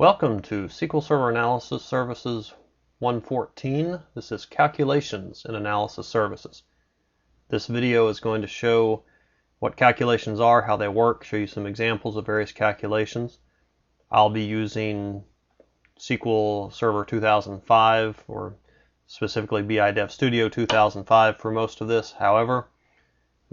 Welcome to SQL Server Analysis Services 114. This is Calculations in Analysis Services. This video is going to show what calculations are, how they work, show you some examples of various calculations. I'll be using SQL Server 2005 or specifically BI Dev Studio 2005 for most of this. However,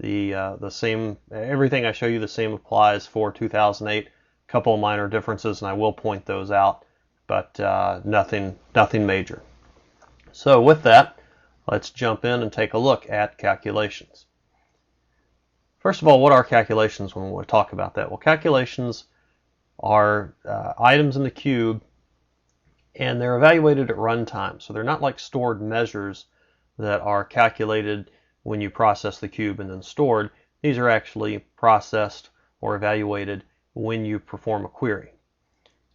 everything I show you the same applies for 2008. A couple of minor differences, and I will point those out, but nothing major. So with that, let's jump in and take a look at calculations. First of all, what are calculations when we talk about that? Well, calculations are items in the cube, and they're evaluated at runtime. So they're not like stored measures that are calculated when you process the cube and then stored. These are actually processed or evaluated when you perform a query.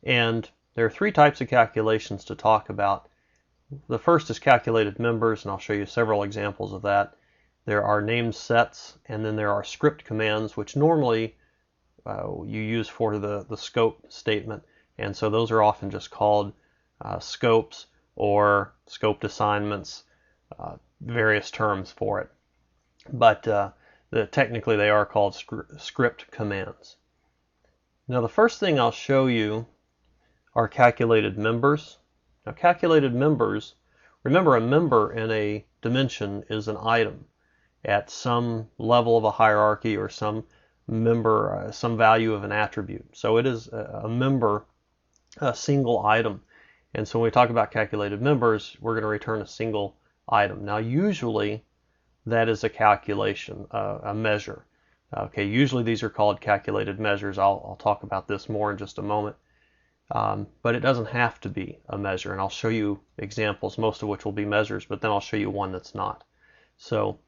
And there are three types of calculations to talk about. The first is calculated members, and I'll show you several examples of that. There are named sets, and then there are script commands, which normally you use for the scope statement, and so those are often just called scopes or scoped assignments, various terms for it. But technically they are called script commands. Now the first thing I'll show you are calculated members. Now calculated members, remember, a member in a dimension is an item at some level of a hierarchy or some member, some value of an attribute. So it is a member, a single item. And so when we talk about calculated members, we're going to return a single item. Now usually that is a calculation, a measure. Okay, usually these are called calculated measures. I'll talk about this more in just a moment. But it doesn't have to be a measure, and I'll show you examples, most of which will be measures, but then I'll show you one that's not. So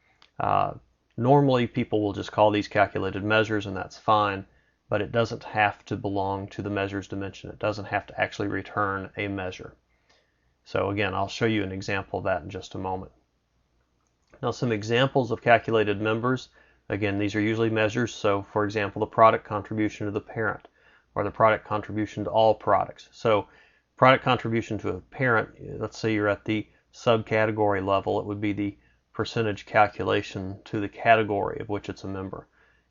normally people will just call these calculated measures, and that's fine, but it doesn't have to belong to the measures dimension. It doesn't have to actually return a measure. So again, I'll show you an example of that in just a moment. Now some examples of calculated members. Again, these are usually measures. So for example, the product contribution to the parent, or the product contribution to all products. So product contribution to a parent, let's say you're at the subcategory level, it would be the percentage calculation to the category of which it's a member.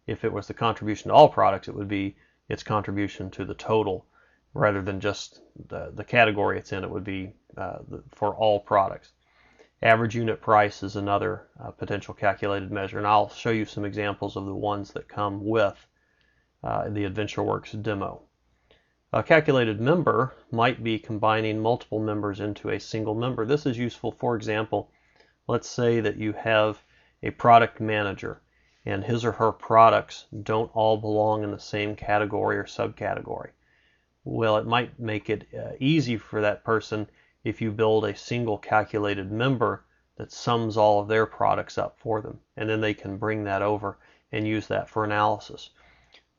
If it was the contribution to all products, it would be its contribution to the total, rather than just the category it's in. It would be for all products. Average unit price is another potential calculated measure, and I'll show you some examples of the ones that come with the AdventureWorks demo. A calculated member might be combining multiple members into a single member. This is useful, for example, let's say that you have a product manager and his or her products don't all belong in the same category or subcategory. Well, it might make it easy for that person if you build a single calculated member that sums all of their products up for them, and then they can bring that over and use that for analysis.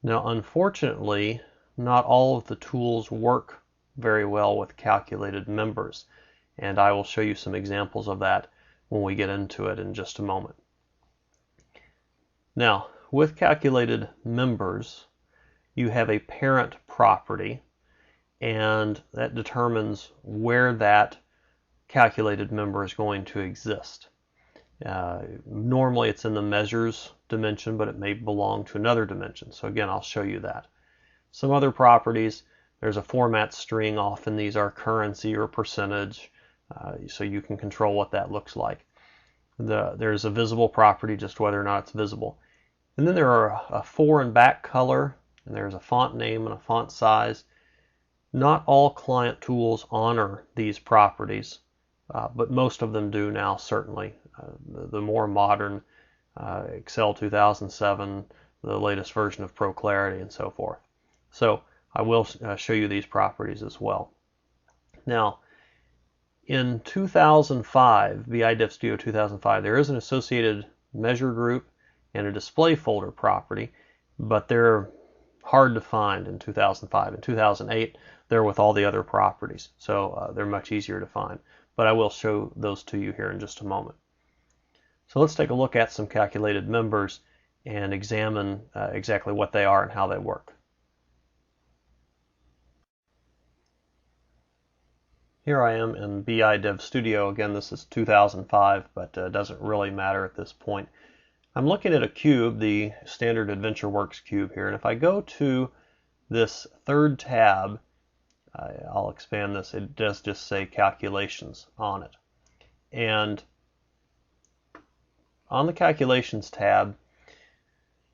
Now, unfortunately, not all of the tools work very well with calculated members, and I will show you some examples of that when we get into it in just a moment. Now, with calculated members, you have a parent property, and that determines where that calculated member is going to exist. Normally it's in the measures dimension, but it may belong to another dimension. So again, I'll show you that. Some other properties, there's a format string. Often these are currency or percentage, so you can control what that looks like. There's a visible property, just whether or not it's visible. And then there are a fore and back color, and there's a font name and a font size. Not all client tools honor these properties, but most of them do now, certainly. The more modern Excel 2007, the latest version of Pro Clarity, and so forth. So I will show you these properties as well. Now, in 2005, BI Dev Studio 2005, there is an associated measure group and a display folder property, but they're hard to find in 2005. In 2008, they're with all the other properties, so they're much easier to find. But I will show those to you here in just a moment. So let's take a look at some calculated members and examine exactly what they are and how they work. Here I am in BI Dev Studio. Again, this is 2005, but doesn't really matter at this point. I'm looking at a cube, the standard AdventureWorks cube here, and if I go to this third tab, I'll expand this. It does just say calculations on it. And on the calculations tab,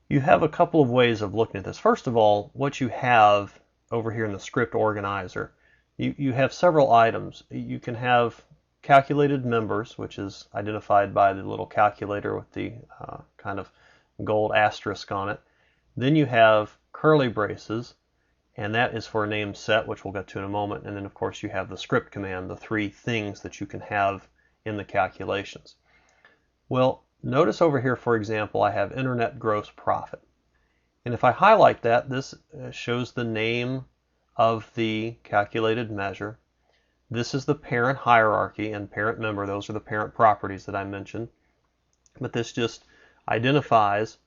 you have a couple of ways of looking at this. First of all, what you have over here in the script organizer, you have several items. You can have calculated members, which is identified by the little calculator with the kind of gold asterisk on it. Then you have curly braces, and that is for a name set, which we'll get to in a moment. And then, of course, you have the script command, the three things that you can have in the calculations. Well, notice over here, for example, I have internet gross profit. And if I highlight that, this shows the name of the calculated measure. This is the parent hierarchy and parent member. Those are the parent properties that I mentioned. But this just identifies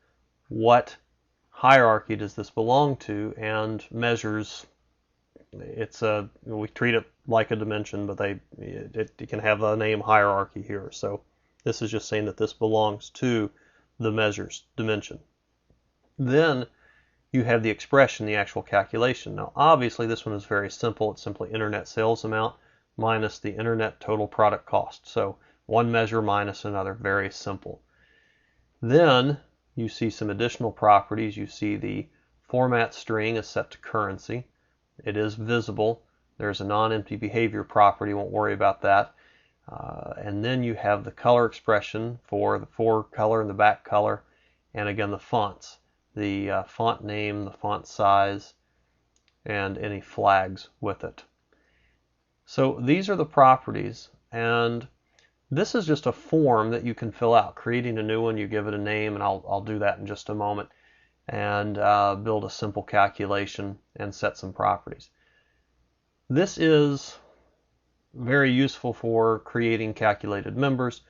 what hierarchy does this belong to and measures. We treat it like a dimension, but it can have a name hierarchy here. So this is just saying that this belongs to the measures dimension. Then you have the expression, the actual calculation. Now, obviously, this one is very simple. It's simply internet sales amount minus the internet total product cost. So one measure minus another, very simple. Then you see some additional properties. You see the format string is set to currency. It is visible. There's a non-empty behavior property. Won't worry about that. And then you have the color expression for the fore color and the back color, and again the fonts, the font name, the font size, and any flags with it. So these are the properties, and this is just a form that you can fill out. Creating a new one, you give it a name, and I'll do that in just a moment, and build a simple calculation and set some properties. This is very useful for creating calculated members,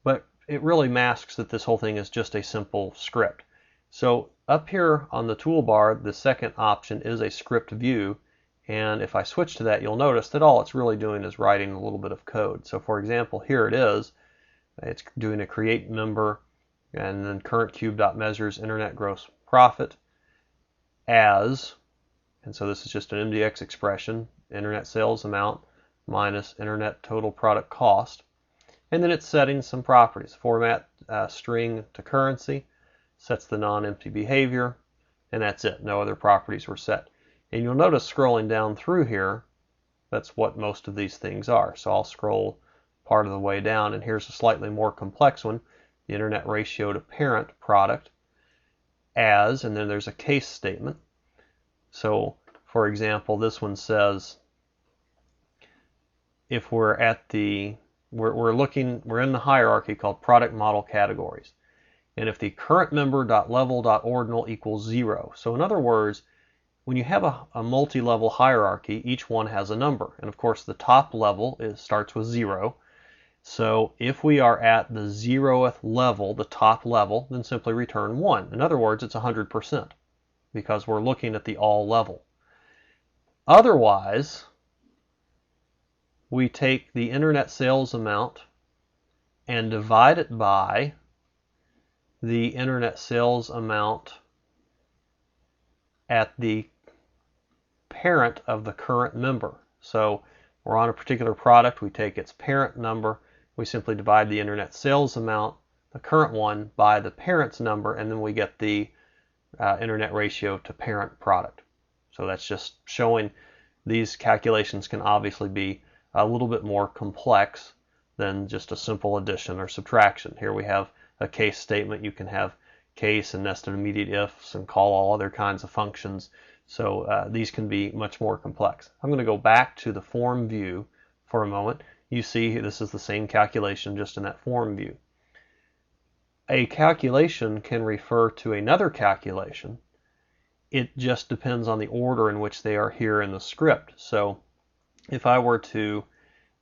but it really masks that this whole thing is just a simple script. So up here on the toolbar, the second option is a script view, and if I switch to that, you'll notice that all it's really doing is writing a little bit of code. So for example, here it is. It's doing a create member, and then current cube.measures internet gross profit as, and so this is just an MDX expression, internet sales amount minus internet total product cost, and then it's setting some properties. Format string to currency, sets the non-empty behavior, and that's it. No other properties were set. And you'll notice scrolling down through here, that's what most of these things are. So I'll scroll part of the way down, and here's a slightly more complex one, the internet ratio to parent product as, and then there's a case statement. So for example, this one says if we're at the, we're in the hierarchy called product model categories. And if the current member.level.ordinal equals 0. So in other words, when you have a multi-level hierarchy, each one has a number. And of course, the top level starts with 0. So if we are at the 0th level, the top level, then simply return 1. In other words, it's 100% because we're looking at the all level. Otherwise, we take the internet sales amount and divide it by the internet sales amount at the parent of the current member. So we're on a particular product, we take its parent number, we simply divide the internet sales amount, the current one, by the parent's number, and then we get the internet ratio to parent product. So that's just showing these calculations can obviously be a little bit more complex than just a simple addition or subtraction. Here we have a case statement. You can have case and nested immediate ifs and call all other kinds of functions. So these can be much more complex. I'm going to go back to the form view for a moment. You see this is the same calculation just in that form view. A calculation can refer to another calculation. It just depends on the order in which they are here in the script. So if I were to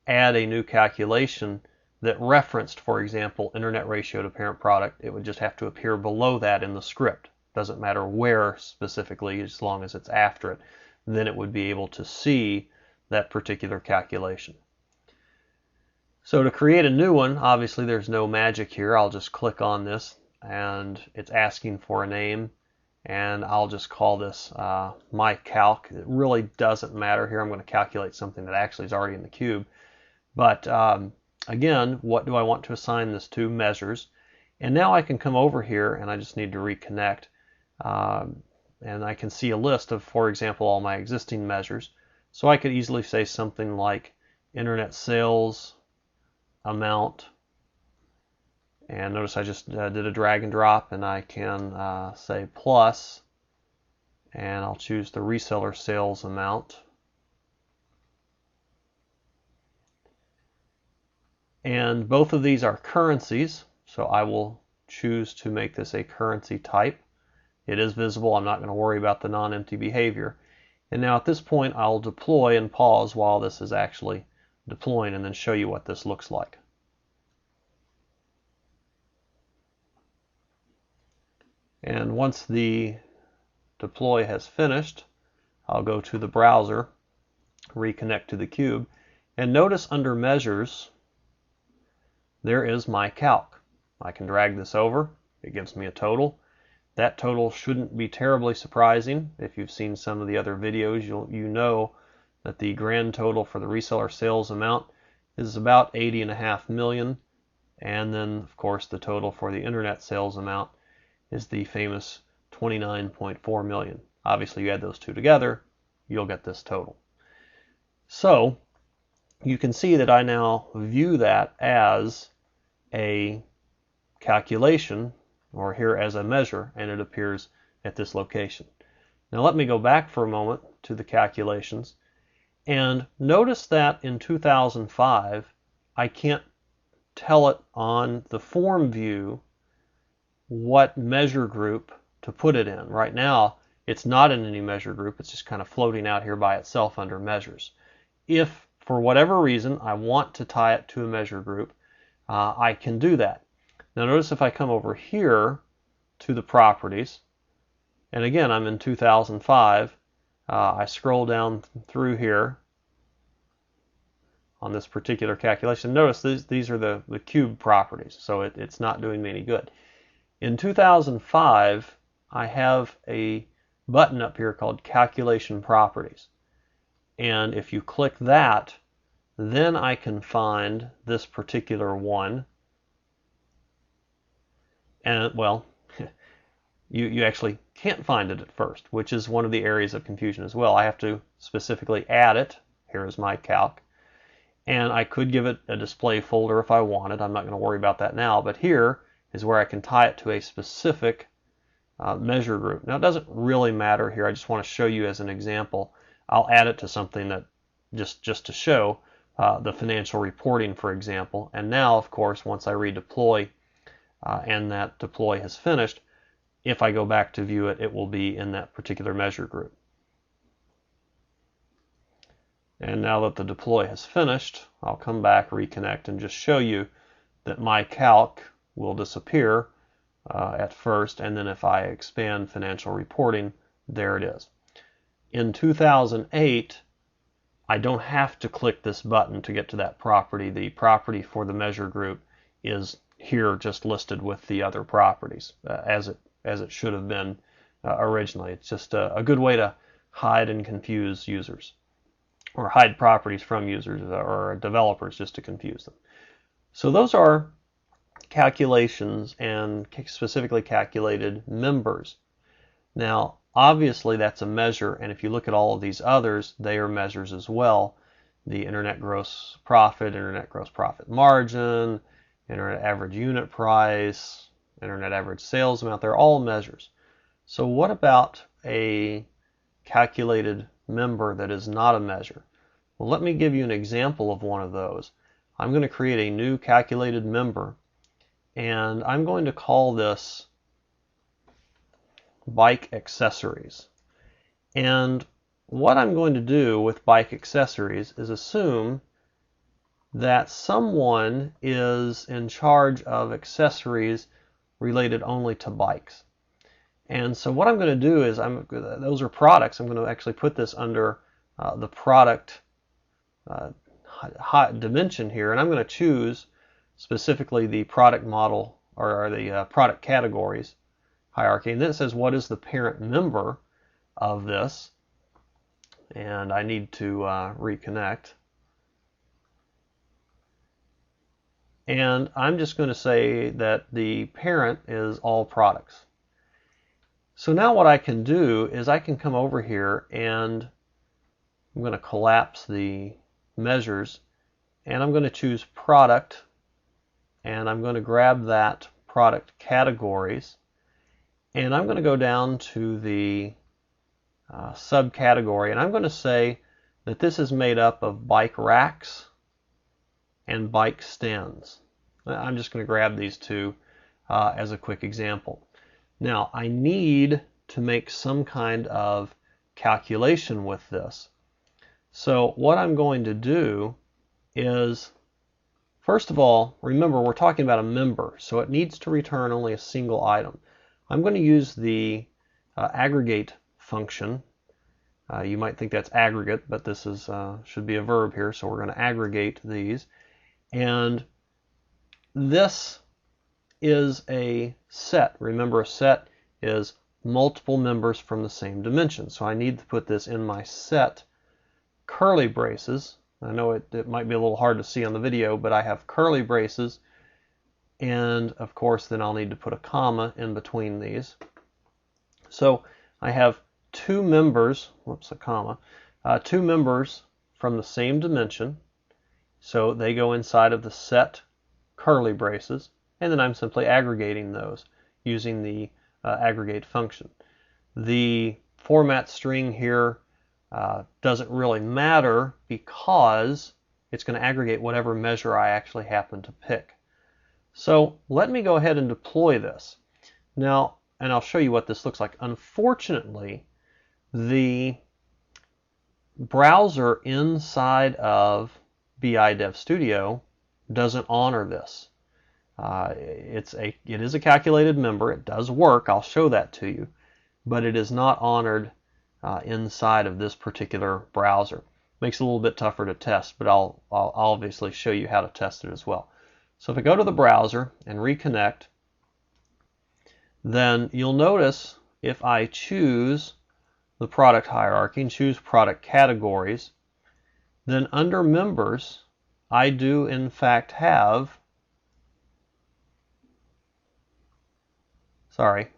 add a new calculation that referenced, for example, internet ratio to parent product, it would just have to appear below that in the script. Doesn't matter where specifically, as long as it's after it. Then it would be able to see that particular calculation. So to create a new one, obviously there's no magic here. I'll just click on this and it's asking for a name, and I'll just call this my calc. It really doesn't matter here. I'm going to calculate something that actually is already in the cube. But again, what do I want to assign this to? Measures. And now I can come over here and I just need to reconnect. And I can see a list of, for example, all my existing measures. So I could easily say something like internet sales amount. And notice I just did a drag and drop, and I can say plus, and I'll choose the reseller sales amount. And both of these are currencies, so I will choose to make this a currency type. It is visible. I'm not going to worry about the non-empty behavior. And now at this point, I'll deploy and pause while this is actually deploying, and then show you what this looks like. And once the deploy has finished, I'll go to the browser, reconnect to the cube, and notice under measures, there is my calc. I can drag this over. It gives me a total. That total shouldn't be terribly surprising. If you've seen some of the other videos, you know that the grand total for the reseller sales amount is about 80.5 million. And then, of course, the total for the internet sales amount is the famous 29.4 million. Obviously, you add those two together, you'll get this total. So you can see that I now view that as a calculation, or here as a measure, and it appears at this location. Now let me go back for a moment to the calculations, and notice that in 2005 I can't tell it on the form view what measure group to put it in. Right now it's not in any measure group, it's just kind of floating out here by itself under measures. If for whatever reason I want to tie it to a measure group, I can do that. Now notice if I come over here to the properties, and again I'm in 2005, I scroll down through here on this particular calculation. Notice these are the cube properties, so it's not doing me any good. In 2005, I have a button up here called Calculation Properties. And if you click that, then I can find this particular one. And, well, you actually can't find it at first, which is one of the areas of confusion as well. I have to specifically add it. Here is my calc. And I could give it a display folder if I wanted. I'm not going to worry about that now. But here is where I can tie it to a specific measure group. Now, it doesn't really matter here. I just want to show you as an example. I'll add it to something that just to show the financial reporting, for example. And now, of course, once I redeploy and that deploy has finished, if I go back to view it, it will be in that particular measure group. And now that the deploy has finished, I'll come back, reconnect, and just show you that my calc will disappear at first, and then if I expand financial reporting, there it is. In 2008, I don't have to click this button to get to that property. The property for the measure group is here just listed with the other properties as it should have been originally. It's just a good way to hide and confuse users, or hide properties from users or developers just to confuse them. So those are calculations and specifically calculated members. Now, obviously that's a measure, and if you look at all of these others, they are measures as well. The internet gross profit margin, internet average unit price, internet average sales amount, they're all measures. So what about a calculated member that is not a measure? Well, let me give you an example of one of those. I'm going to create a new calculated member, and I'm going to call this bike accessories. And what I'm going to do with bike accessories is assume that someone is in charge of accessories related only to bikes. And so what I'm going to do is, those are products. I'm going to actually put this under the product dimension here, and I'm going to choose specifically the product model or the product categories hierarchy. And then it says what is the parent member of this, and I need to reconnect. And I'm just going to say that the parent is all products. So now what I can do is I can come over here and I'm going to collapse the measures, and I'm going to choose product, and I'm going to grab that product categories, and I'm going to go down to the subcategory, and I'm going to say that this is made up of bike racks and bike stands. I'm just going to grab these two as a quick example. Now I need to make some kind of calculation with this. So what I'm going to do is, first of all, remember we're talking about a member, so it needs to return only a single item. I'm going to use the aggregate function. You might think that's aggregate, but this is should be a verb here, so we're going to aggregate these. And this is a set. Remember, a set is multiple members from the same dimension. So I need to put this in my set curly braces. I know it might be a little hard to see on the video, but I have curly braces, and of course then I'll need to put a comma in between these. So I have two members, two members from the same dimension, so they go inside of the set curly braces, and then I'm simply aggregating those using the aggregate function. The format string here doesn't really matter because it's going to aggregate whatever measure I actually happen to pick. So let me go ahead and deploy this. Now, and I'll show you what this looks like. Unfortunately, the browser inside of BI Dev Studio doesn't honor this. It is a calculated member. It does work. I'll show that to you, but it is not honored inside of this particular browser. Makes it a little bit tougher to test, but I'll obviously show you how to test it as well. So if I go to the browser and reconnect, then you'll notice if I choose the product hierarchy and choose product categories, then under members I do in fact have,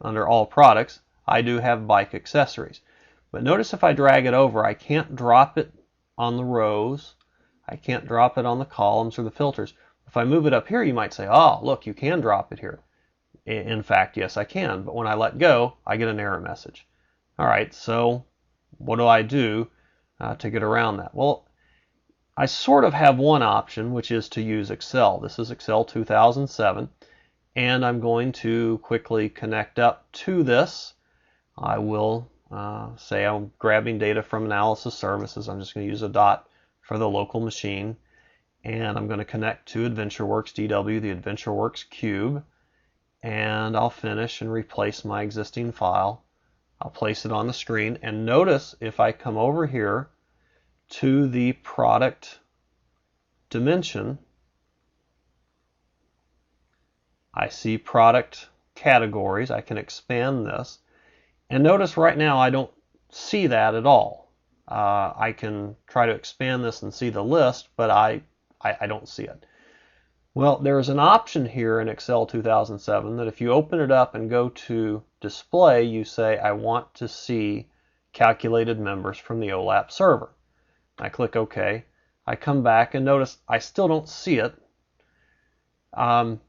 under all products, I do have bike accessories. But notice if I drag it over, I can't drop it on the rows, I can't drop it on the columns or the filters. If I move it up here, you might say, oh, look, you can drop it here. In fact, yes, I can, but when I let go, I get an error message. All right, so what do I do to get around that? Well, I sort of have one option, which is to use Excel. This is Excel 2007, and I'm going to quickly connect up to this. I will say I'm grabbing data from analysis services. I'm just going to use a dot for the local machine, and I'm going to connect to AdventureWorks DW, the AdventureWorks cube, and I'll finish and replace my existing file. I'll place it on the screen, and notice if I come over here to the product dimension, I see product categories. I can expand this, and notice right now I don't see that at all. I can try to expand this and see the list, but I don't see it. Well, there's an option here in Excel 2007 that if you open it up and go to display, you say I want to see calculated members from the OLAP server. I click OK. I come back and notice I still don't see it. But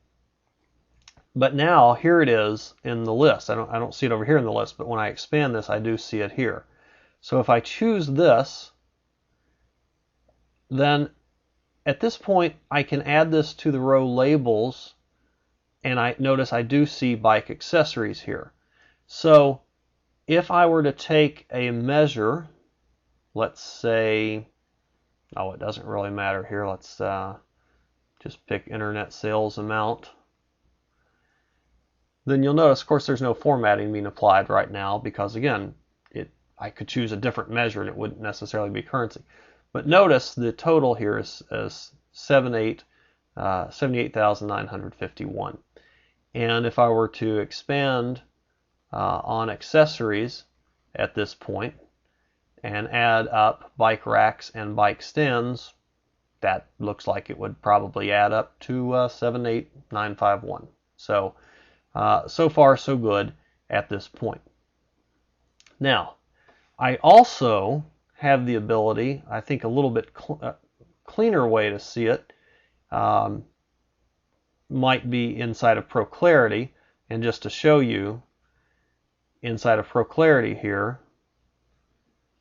now here it is in the list. I don't see it over here in the list, but when I expand this, I do see it here. So if I choose this, then at this point I can add this to the row labels, and I notice I do see bike accessories here. So if I were to take a measure, let's say, oh, it doesn't really matter here. Let's just pick internet sales amount. Then you'll notice, of course, there's no formatting being applied right now because, again, I could choose a different measure and it wouldn't necessarily be currency. But notice the total here is 78,951. And if I were to expand on accessories at this point and add up bike racks and bike stands, that looks like it would probably add up to 78,951. So, so far so good at this point. Now, I also have the ability, I think a little bit cleaner way to see it might be inside of ProClarity. And just to show you, inside of ProClarity here,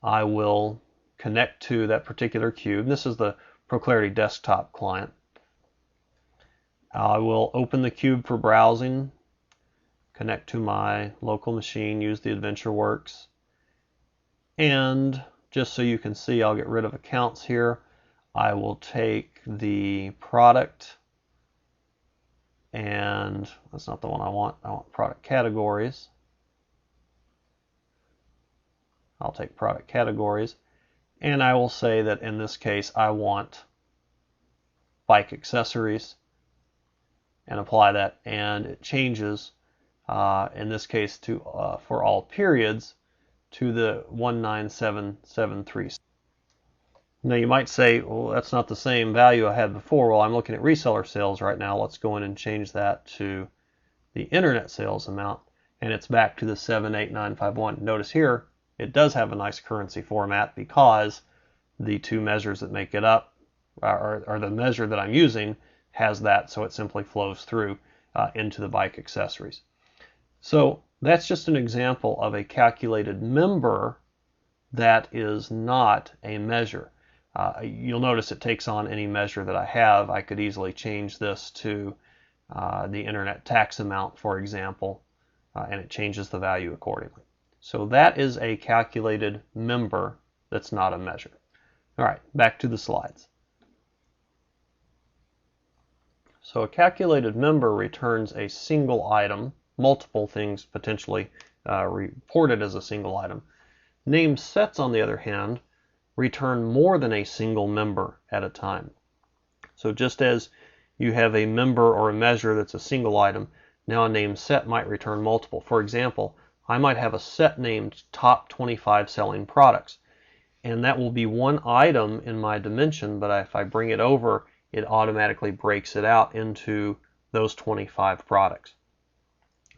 I will connect to that particular cube. This is the ProClarity desktop client. I will open the cube for browsing, connect to my local machine, use the AdventureWorks, and just so you can see, I'll get rid of accounts here. I will take the product, and that's not the one I want. I want product categories. I'll take product categories, and I will say that in this case I want bike accessories, and apply that, and it changes in this case to for all periods to the 19773. Now you might say, well, that's not the same value I had before. Well, I'm looking at reseller sales right now. Let's go in and change that to the internet sales amount, and it's back to the 78951. Notice here it does have a nice currency format because the two measures that make it up, or the measure that I'm using, has that, so it simply flows through into the bike accessories. So that's just an example of a calculated member that is not a measure. You'll notice it takes on any measure that I have. I could easily change this to the internet tax amount, for example, and it changes the value accordingly. So that is a calculated member that's not a measure. All right, back to the slides. So a calculated member returns a single item, multiple things potentially reported as a single item. Named sets, on the other hand, return more than a single member at a time. So just as you have a member or a measure that's a single item, now a named set might return multiple. For example, I might have a set named top 25 selling products, and that will be one item in my dimension, but if I bring it over, it automatically breaks it out into those 25 products.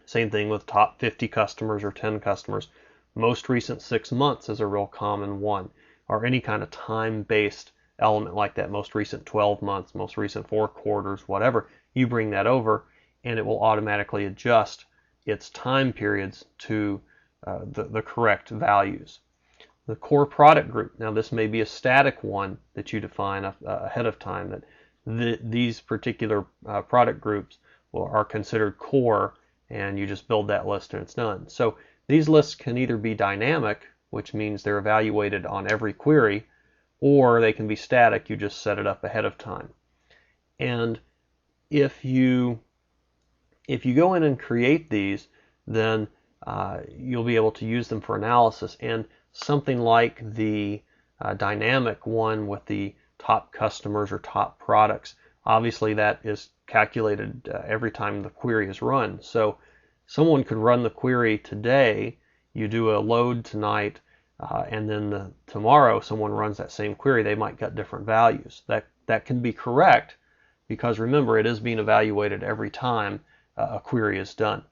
Same thing with top 50 customers or 10 customers. Most recent 6 months is a real common one, or any kind of time-based element like that. Most recent 12 months, most recent 4 quarters, whatever. You bring that over, and it will automatically adjust its time periods to the correct values. The core product group. Now this may be a static one that you define ahead of time, that these particular product groups are considered core, and you just build that list and it's done. So these lists can either be dynamic, which means they're evaluated on every query, or they can be static, you just set it up ahead of time. And if you go in and create these, then you'll be able to use them for analysis. And something like the dynamic one with the top customers or top products, obviously that is calculated every time the query is run. So someone could run the query today, you do a load tonight, and then tomorrow someone runs that same query, they might get different values. That can be correct, because remember, it is being evaluated every time a query is done.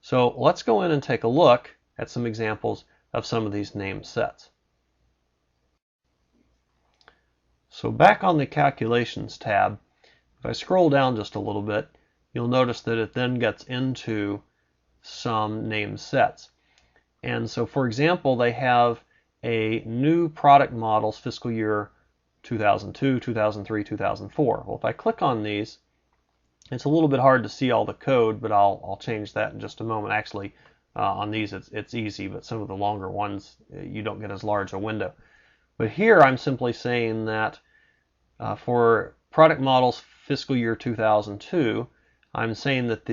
So let's go in and take a look at some examples of some of these named sets. So back on the Calculations tab, if I scroll down just a little bit, you'll notice that it then gets into some named sets. And so, for example, they have a new product models fiscal year 2002, 2003, 2004. Well, if I click on these, it's a little bit hard to see all the code, but I'll change that in just a moment. Actually, on these it's easy, but some of the longer ones you don't get as large a window. But here I'm simply saying that for product models fiscal year 2002, I'm saying that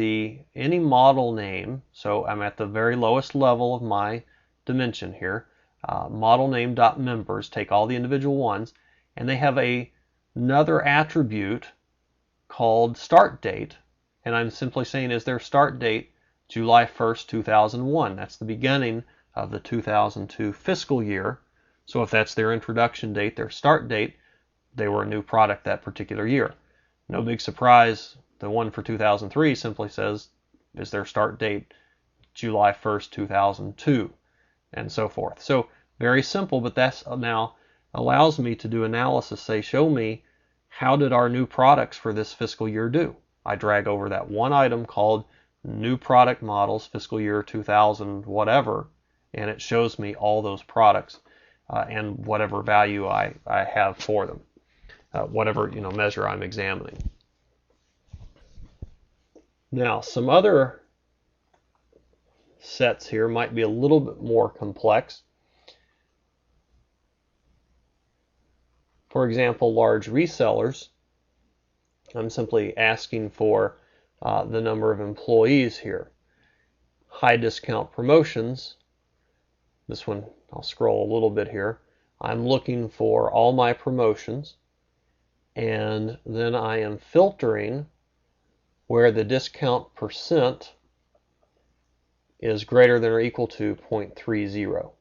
any model name, so I'm at the very lowest level of my dimension here, model name.members, take all the individual ones, and they have another attribute called start date, and I'm simply saying, is their start date July 1st, 2001? That's the beginning of the 2002 fiscal year. So if that's their introduction date, their start date, they were a new product that particular year. No big surprise, the one for 2003 simply says, is their start date July 1st, 2002, and so forth. So very simple, but that's now allows me to do analysis, say, show me how did our new products for this fiscal year do? I drag over that one item called new product models, fiscal year 2000, whatever, and it shows me all those products and whatever value I have for them, whatever measure I'm examining. Now, some other sets here might be a little bit more complex. For example, large resellers, I'm simply asking for the number of employees here. High discount promotions, this one I'll scroll a little bit here. I'm looking for all my promotions, and then I am filtering where the discount percent is greater than or equal to 0.30.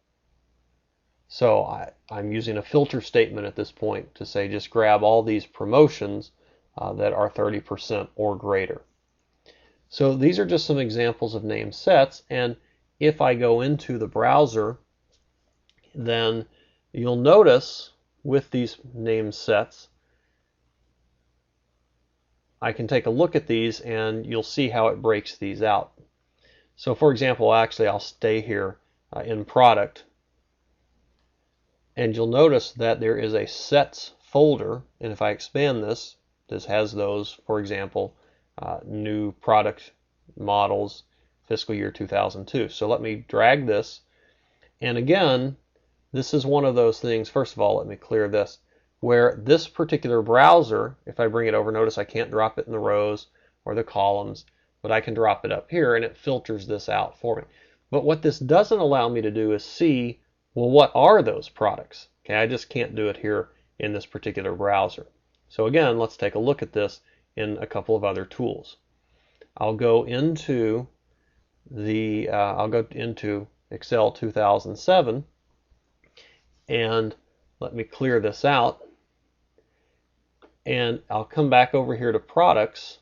So I'm using a filter statement at this point to say just grab all these promotions that are 30% or greater. So these are just some examples of named sets, and if I go into the browser, then you'll notice with these named sets, I can take a look at these and you'll see how it breaks these out. So for example, actually I'll stay here in product, and you'll notice that there is a sets folder, and if I expand this, this has those, for example, new product models, fiscal year 2002. So let me drag this, and again, this is one of those things, first of all, let me clear this, where this particular browser, if I bring it over, notice I can't drop it in the rows or the columns, but I can drop it up here and it filters this out for me. But what this doesn't allow me to do is see, well, what are those products? Okay, I just can't do it here in this particular browser. So again, let's take a look at this in a couple of other tools. I'll go into Excel 2007, and let me clear this out, and I'll come back over here to products,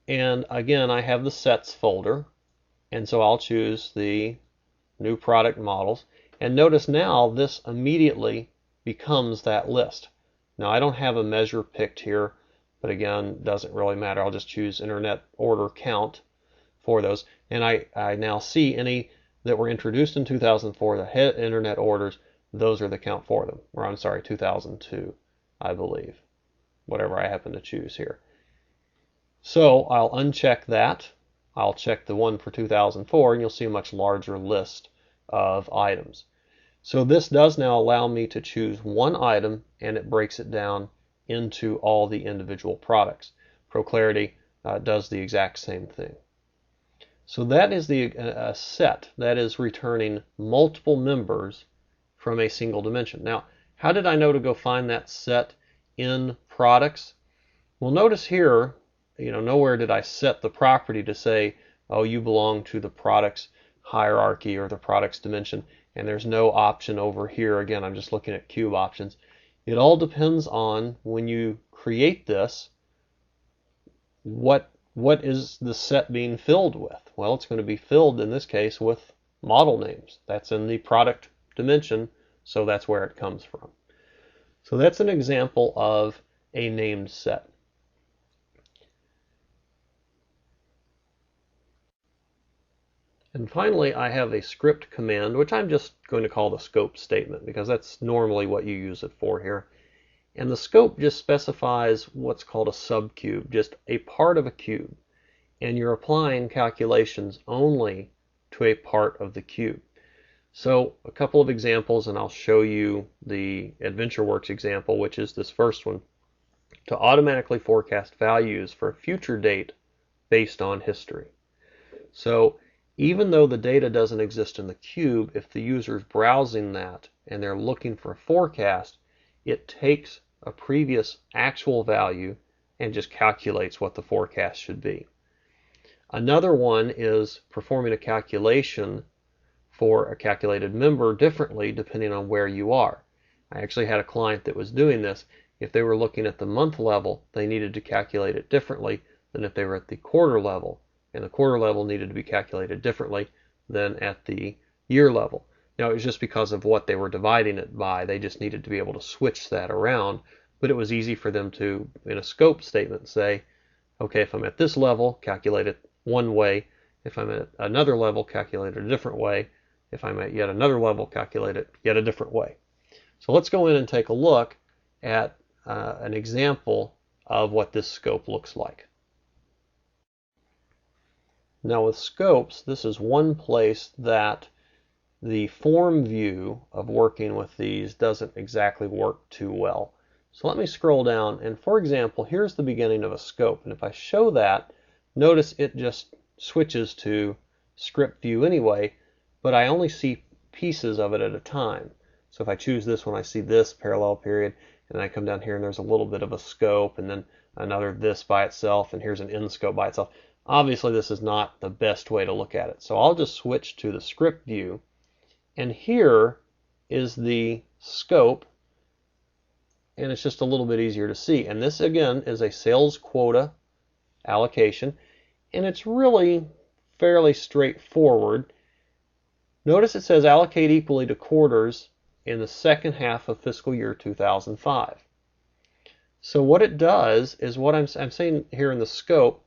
and again I have the sets folder, and so I'll choose the new product models, and notice now this immediately becomes that list. Now I don't have a measure picked here, but again, doesn't really matter. I'll just choose internet order count for those, and I now see any that were introduced in 2004, the internet orders, those are the count for them. Or I'm sorry, 2002, I believe, whatever I happen to choose here. So I'll uncheck that. I'll check the one for 2004, and you'll see a much larger list of items. So this does now allow me to choose one item, and it breaks it down into all the individual products. ProClarity does the exact same thing. So that is a set that is returning multiple members from a single dimension. Now, how did I know to go find that set in products? Well, notice here, nowhere did I set the property to say, oh, you belong to the products hierarchy or the products dimension, and there's no option over here. Again, I'm just looking at cube options. It all depends on, when you create this, what is the set being filled with? Well, it's going to be filled in this case with model names. That's in the product dimension, so that's where it comes from. So that's an example of a named set. And finally, I have a script command, which I'm just going to call the scope statement, because that's normally what you use it for here. And the scope just specifies what's called a subcube, just a part of a cube. And you're applying calculations only to a part of the cube. So a couple of examples, and I'll show you the AdventureWorks example, which is this first one. To automatically forecast values for a future date based on history. So Even though the data doesn't exist in the cube, if the user is browsing that and they're looking for a forecast, it takes a previous actual value and just calculates what the forecast should be. Another one is performing a calculation for a calculated member differently depending on where you are. I actually had a client that was doing this. If they were looking at the month level, they needed to calculate it differently than if they were at the quarter level. And the quarter level needed to be calculated differently than at the year level. Now, it was just because of what they were dividing it by. They just needed to be able to switch that around. But it was easy for them to, in a scope statement, say, okay, if I'm at this level, calculate it one way. If I'm at another level, calculate it a different way. If I'm at yet another level, calculate it yet a different way. So let's go in and take a look at an example of what this scope looks like. Now with scopes, this is one place that the form view of working with these doesn't exactly work too well. So let me scroll down, and for example, here's the beginning of a scope. And if I show that, notice it just switches to script view anyway, but I only see pieces of it at a time. So if I choose this one, I see this parallel period, and then I come down here and there's a little bit of a scope, and then another this by itself, and here's an end scope by itself. Obviously, this is not the best way to look at it. So I'll just switch to the script view, and here is the scope, and it's just a little bit easier to see. And this, again, is a sales quota allocation, and it's really fairly straightforward. Notice it says allocate equally to quarters in the second half of fiscal year 2005. So what it does is what I'm saying here in the scope,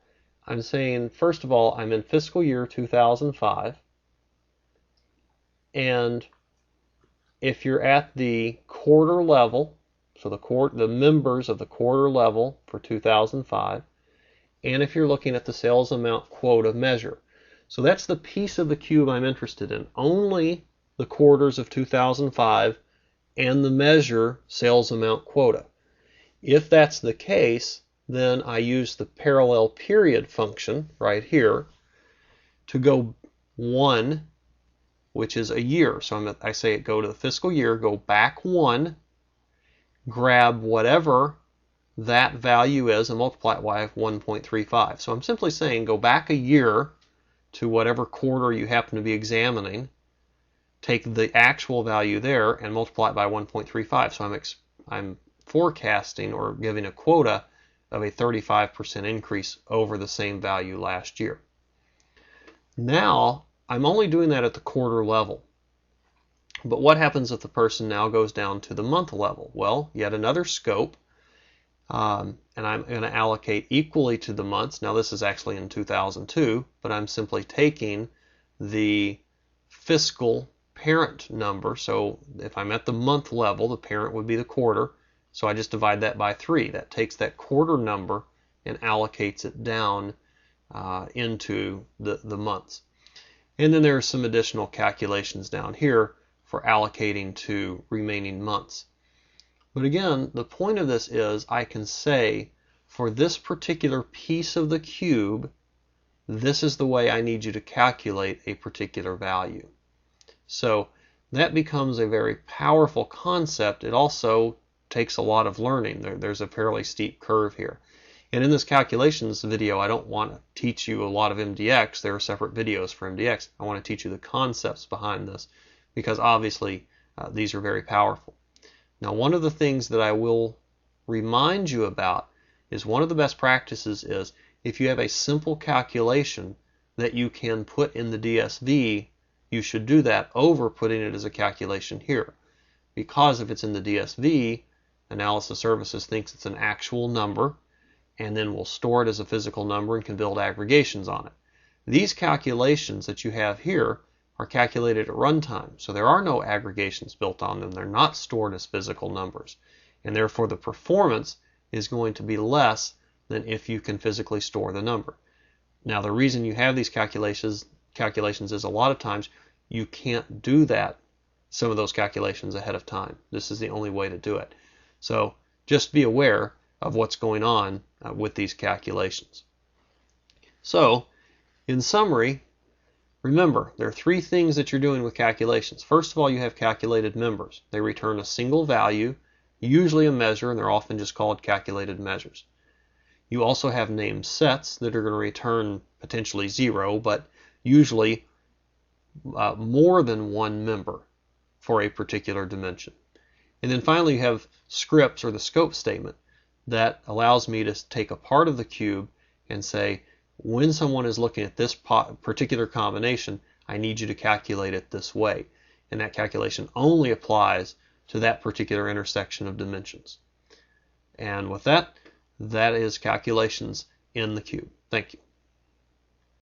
I'm saying, first of all, I'm in fiscal year 2005, and if you're at the quarter level, so the members of the quarter level for 2005, and if you're looking at the sales amount quota measure. So that's the piece of the cube I'm interested in, only the quarters of 2005 and the measure sales amount quota. If that's the case, then I use the parallel period function right here to go 1, which is a year. So I say go to the fiscal year, go back 1, grab whatever that value is and multiply it by 1.35. So I'm simply saying go back a year to whatever quarter you happen to be examining, take the actual value there and multiply it by 1.35. So I'm forecasting or giving a quota of a 35% increase over the same value last year. Now, I'm only doing that at the quarter level. But what happens if the person now goes down to the month level? Well, yet another scope, and I'm going to allocate equally to the months. Now, this is actually in 2002, but I'm simply taking the fiscal parent number. So if I'm at the month level, the parent would be the quarter. So I just divide that by 3. That takes that quarter number and allocates it down into the months. And then there are some additional calculations down here for allocating to remaining months. But again, the point of this is I can say for this particular piece of the cube, this is the way I need you to calculate a particular value. So that becomes a very powerful concept. It also takes a lot of learning. There's a fairly steep curve here. And in this calculations video, I don't want to teach you a lot of MDX. There are separate videos for MDX. I want to teach you the concepts behind this because obviously these are very powerful. Now, one of the things that I will remind you about is one of the best practices is if you have a simple calculation that you can put in the DSV, you should do that over putting it as a calculation here. Because if it's in the DSV, Analysis Services thinks it's an actual number and then will store it as a physical number and can build aggregations on it. These calculations that you have here are calculated at runtime, so there are no aggregations built on them. They're not stored as physical numbers, and therefore the performance is going to be less than if you can physically store the number. Now, the reason you have these calculations is a lot of times you can't do some of those calculations ahead of time. This is the only way to do it. So just be aware of what's going on with these calculations. So, in summary, Remember, there are three things that you're doing with calculations. First of all, you have calculated members. They return a single value, usually a measure, and they're often just called calculated measures. You also have named sets that are going to return potentially 0, but usually more than one member for a particular dimension. And then finally you have scripts, or the scope statement, that allows me to take a part of the cube and say, when someone is looking at this particular combination, I need you to calculate it this way. And that calculation only applies to that particular intersection of dimensions. And with that, that is calculations in the cube. Thank you.